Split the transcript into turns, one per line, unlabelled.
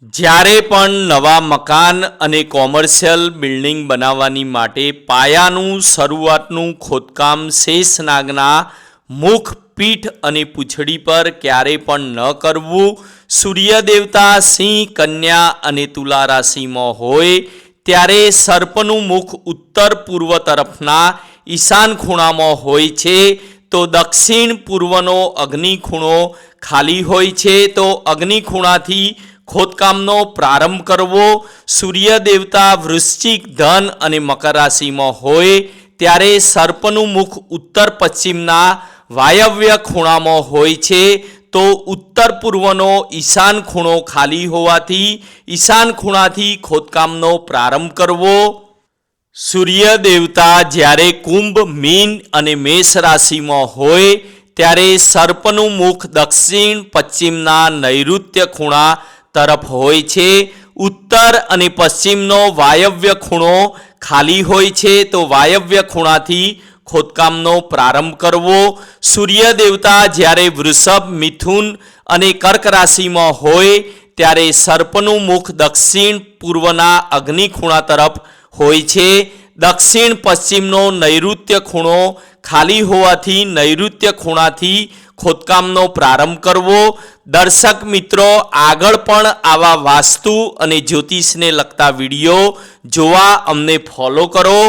જ્યારે પણ નવા મકાન અને કોમર્શિયલ બિલ્ડિંગ બનાવવાની માટે પાયાનું શરૂઆતનું ખોદકામ શેષનાગના મુખ, પીઠ અને પૂંછડી પર ક્યારેય પણ ન કરવું. સૂર્ય દેવતા સિંહ, કન્યા અને તુલા રાશિમાં હોય ત્યારે સર્પનું મુખ ઉત્તર પૂર્વ તરફના ઈશાન ખૂણામાં હોય છે, તો દક્ષિણ પૂર્વનો અગ્નિ ખૂણો ખાલી હોય છે, તો અગ્નિ ખૂણાથી ખોદકામનો પ્રારંભ કરવો. સૂર્ય દેવતા વૃશ્ચિક, ધન અને મકર રાશિમાં હોય ત્યારે સર્પનું મુખ ઉત્તર પશ્ચિમના વાયવ્ય ખૂણામાં હોય છે, તો ઉત્તર પૂર્વનો ઈશાન ખૂણો ખાલી હોવાથી ઈશાન ખૂણાથી ખોદકામનો પ્રારંભ કરવો. સૂર્ય દેવતા જ્યારે કુંભ, મીન અને મેષ રાશિમાં હોય ત્યારે સર્પનું મુખ દક્ષિણ પશ્ચિમના નૈઋત્ય ખૂણા તરફ હોય છે. ઉત્તર અને પશ્ચિમનો વાયવ્ય ખૂણો ખાલી હોય છે, તો વાયવ્ય ખૂણાથી ખોદકામનો પ્રારંભ કરવો. સૂર્ય દેવતા જ્યારે વૃષભ, મિથુન અને કર્ક રાશિમાં હોય ત્યારે સર્પનું મુખ દક્ષિણ પૂર્વના અગ્નિ ખૂણા તરફ હોય છે. દક્ષિણ પશ્ચિમનો નૈઋત્ય ખૂણો ખાલી હોવાથી નૈઋત્ય ખૂણાથી ખોદકામનો પ્રારંભ કરવો. દર્શક મિત્રો, આગળ પણ આવા વાસ્તુ અને જ્યોતિષને લગતા વિડીયો જોવા અમને ફોલો કરો.